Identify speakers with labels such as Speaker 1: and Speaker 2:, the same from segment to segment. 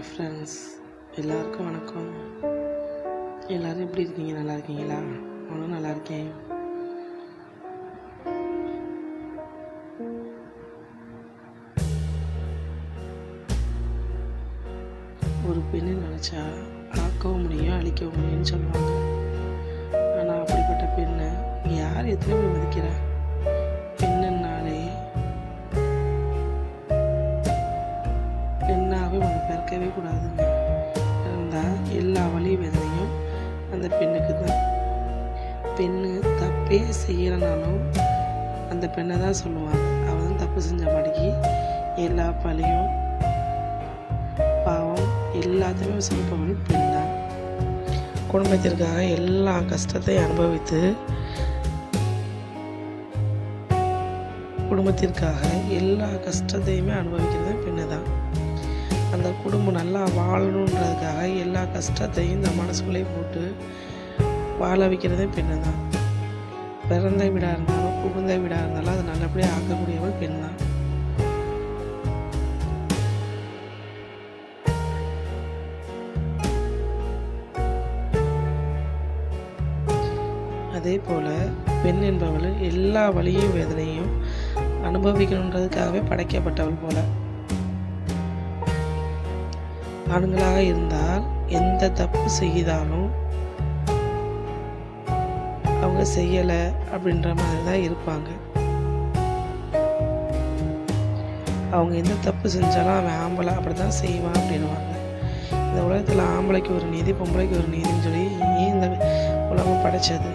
Speaker 1: Hi friends, எல்லாருக்கும் வணக்கம். எல்லோரும் எப்படி இருக்கீங்க? நல்லா இருக்கீங்களா? நானும் நல்லா இருக்கேன். ஒரு பெண்ணு நினச்சா ஆக்கவும் முடியும், அழிக்கவும் முடியும்னு சொல்லுவாங்க. ஆனால் அப்படிப்பட்ட பெண்ணை யார் எத்தனை பேர் மதிக்கிறா? பெண்ணுனாலே பெண்ணாகவே பிறக்கவே கூடாதுங்க. இருந்தால் எல்லா வலி வேதனையும் அந்த பெண்ணுக்கு தான். பெண்ணு தப்பே செய்யலைனாலும் அந்த பெண்ணை தான் சொல்லுவாங்க. அவள் தான் தப்பு செஞ்ச மாட்டேங்கி எல்லா பழியும் பாவம் எல்லாத்தையுமே சுமப்பவள் பெண் தான். குடும்பத்திற்காக எல்லா கஷ்டத்தையும் அனுபவித்து குடும்பத்திற்காக எல்லா கஷ்டத்தையுமே அனுபவிக்கிறது பெண்ணு தான். அந்த குடும்பம் நல்லா வாழணுன்றதுக்காக எல்லா கஷ்டத்தையும் இந்த மனசுக்குள்ளே போட்டு வாழ வைக்கிறதே பெண்ணு தான். பிறந்த வீடாக இருந்தாலும் புகுந்த வீடாக இருந்தாலும் அதை நல்லபடியாக ஆக்கக்கூடியவள் பெண் தான். அதே போல் பெண் என்பவள் எல்லா வலியும் வேதனையும் அனுபவிக்கணுன்றதுக்காகவே படைக்கப்பட்டவள் போல. ஆண்களாக இருந்தால் எந்த தப்பு செய்தாலும் அவங்க செய்யலை அப்படின்ற மாதிரி தான் இருப்பாங்க. அவங்க எந்த தப்பு செஞ்சாலும் அவன் ஆம்பளை அப்படி தான் செய்வான் அப்படின்வாங்க. இந்த உலகத்தில் ஆம்பளைக்கு ஒரு நீதி, பொம்பளைக்கு ஒரு நீதின்னு சொல்லி ஏன் இந்த உலகம் படைச்சது?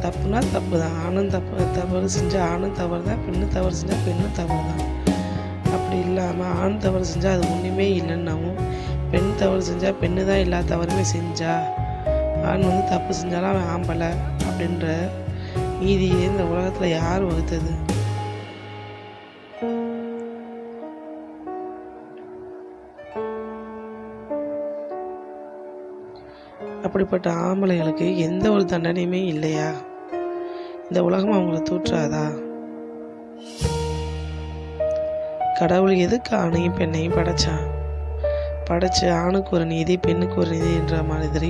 Speaker 1: தப்புனா தப்பு தான். ஆணும் தவறு செஞ்சால் ஆணும் தவறு தான், பெண்ணு தவறு செஞ்சால் பெண்ணும் தவறு தான். அப்படி இல்லாமல் ஆண் தவறு செஞ்சால் அது ஒன்றுமே இல்லைன்னாவும், பெண் தவறு செஞ்சால் பெண்ணு தான் எல்லா தவறுமே செஞ்சா, ஆண் தப்பு செஞ்சாலும் அவன் ஆம்பலை அப்படின்ற நீதியை இந்த உலகத்தில் யார் வகுத்தது? அப்படிப்பட்ட ஆம்பளைகளுக்கு எந்த ஒரு தண்டனையுமே இல்லையா? இந்த உலகம் அவங்கள தூற்றாதா? கடவுள் எதுக்கு ஆணையும் பெண்ணையும் படைச்சு ஆணுக்கு ஒரு நீதி பெண்ணுக்கு ஒரு நீதி என்ற மாதிரி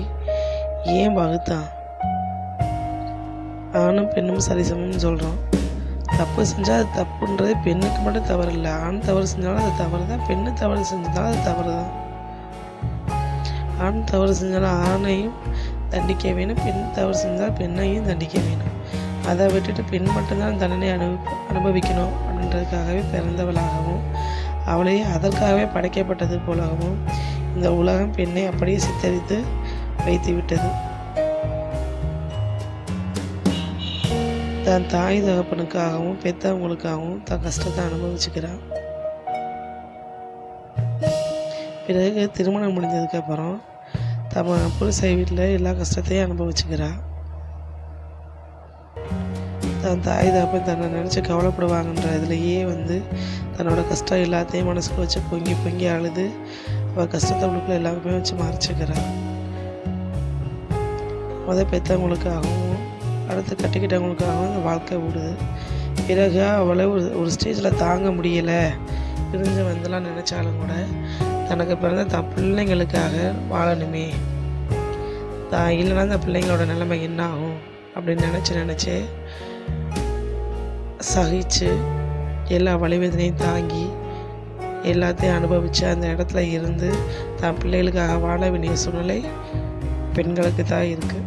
Speaker 1: ஏன் வகுத்தான்? ஆணும் பெண்ணும் சரிசமம்னு சொல்கிறோம். தப்பு செஞ்சால் அது தப்புன்றது பெண்ணுக்கு மட்டும் தவறு இல்லை. ஆண் தவறு செஞ்சாலும் அது தவறு தான், பெண்ணு தவறு செஞ்சாலும் அது தவறு தான். ஆண் தவறு செஞ்சாலும் ஆணையும் தண்டிக்க வேணும், பெண் தவறு செஞ்சால் பெண்ணையும் தண்டிக்க வேணும். அதை விட்டுட்டு பெண் மட்டும்தான் தண்டனை அனுபவிக்கணும் அப்படின்றதுக்காகவே பிறந்தவளாகவும் அவளையே அதற்காகவே படைக்கப்பட்டது போலவும் இந்த உலகம் பெண்ணை அப்படியே சித்தரித்து வைத்து விட்டது. தன் தாய் தகப்பனுக்காகவும் பெற்றவங்களுக்காகவும் தன் கஷ்டத்தை அனுபவிச்சுக்கிறான். பிறகு திருமணம் முடிஞ்சதுக்கப்புறம் தம்ம புருஷை வீட்டில் எல்லா கஷ்டத்தையும் அனுபவிச்சுக்கிறான். தன் தாய் தகப்பன் தன்னை நினச்சி கவலைப்படுவாங்கன்ற இதுலையே தன்னோட கஷ்டம் எல்லாத்தையும் மனசுக்கு வச்சு பொங்கி அழுது அவள் கஷ்டத்தை அவளுக்குள்ள எல்லாருமே வச்சு மறைச்சிக்கிறான். பெற்றவங்களுக்காகவும் அடுத்து கட்டிக்கிட்டவங்களுக்காகவும் இந்த வாழ்க்கை விடுது. பிறகு அவளை ஒரு ஸ்டேஜில் தாங்க முடியலை, பிரிஞ்சு வந்துலாம் நினச்சாலும் கூட தனக்கு பிறந்த தன் பிள்ளைங்களுக்காக வாழணுமே, தான் இல்லைன்னா அந்த பிள்ளைங்களோட நிலைமை என்ன ஆகும் அப்படின்னு நினச்சி சகிச்சு எல்லா வலிவேதனையும் தாங்கி எல்லாத்தையும் அனுபவித்து அந்த இடத்துல இருந்து தான் பிள்ளைகளுக்காக வாழ வேண்டிய சூழ்நிலை பெண்களுக்கு தான் இருக்குது.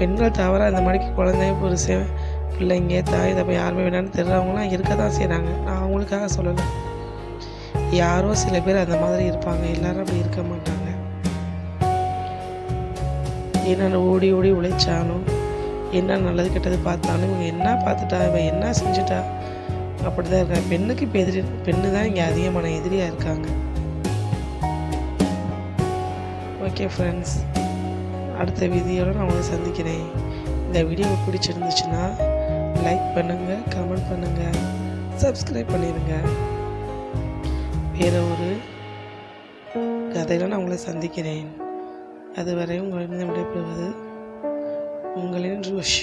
Speaker 1: பெண்கள் தவிர அந்த மாதிரிக்கு குழந்தை புருஷன் பிள்ளைங்க தாய் தப்ப யாருமே வேணான்னு தெரிறவங்களாம் இருக்க தான் செய்கிறாங்க. நான் அவங்களுக்காக சொல்லலை. யாரோ சில பேர் அந்த மாதிரி இருப்பாங்க, எல்லாரும் அப்படி இருக்க மாட்டாங்க. என்னென்ன ஓடி உழைச்சாலும் என்ன நல்லது கெட்டது பார்த்தாலும் இவங்க என்ன பார்த்துட்டா, இவன் என்ன செஞ்சுட்டா அப்படி தான் இருக்காங்க. பெண்ணுக்கு இப்போ பெண்ணு தான் இங்கே அதிகமான எதிரியாக இருக்காங்க. ஓகே ஃப்ரெண்ட்ஸ், அடுத்த வீடியோவில் நான் உங்களை சந்திக்கிறேன். இந்த வீடியோ பிடிச்சிருந்துச்சுன்னா லைக் பண்ணுங்கள், கமெண்ட் பண்ணுங்கள், சப்ஸ்கிரைப் பண்ணிடுங்க. வேறு ஒரு கதையில் நான் உங்களை சந்திக்கிறேன். அதுவரை உங்களிடம் விடைபெறுவது உங்களின் ரூஷ்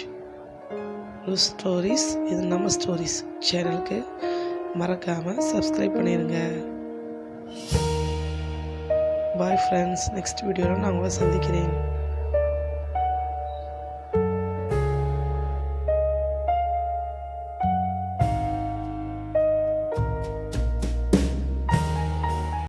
Speaker 1: ஸ்டோரிஸ். இது நம்ம ஸ்டோரிஸ் சேனலுக்கு மறக்காமல் சப்ஸ்கிரைப் பண்ணிடுங்க. Bye friends. நெக்ஸ்ட் வீடியோவில் நான் உங்களை சந்திக்கிறேன்.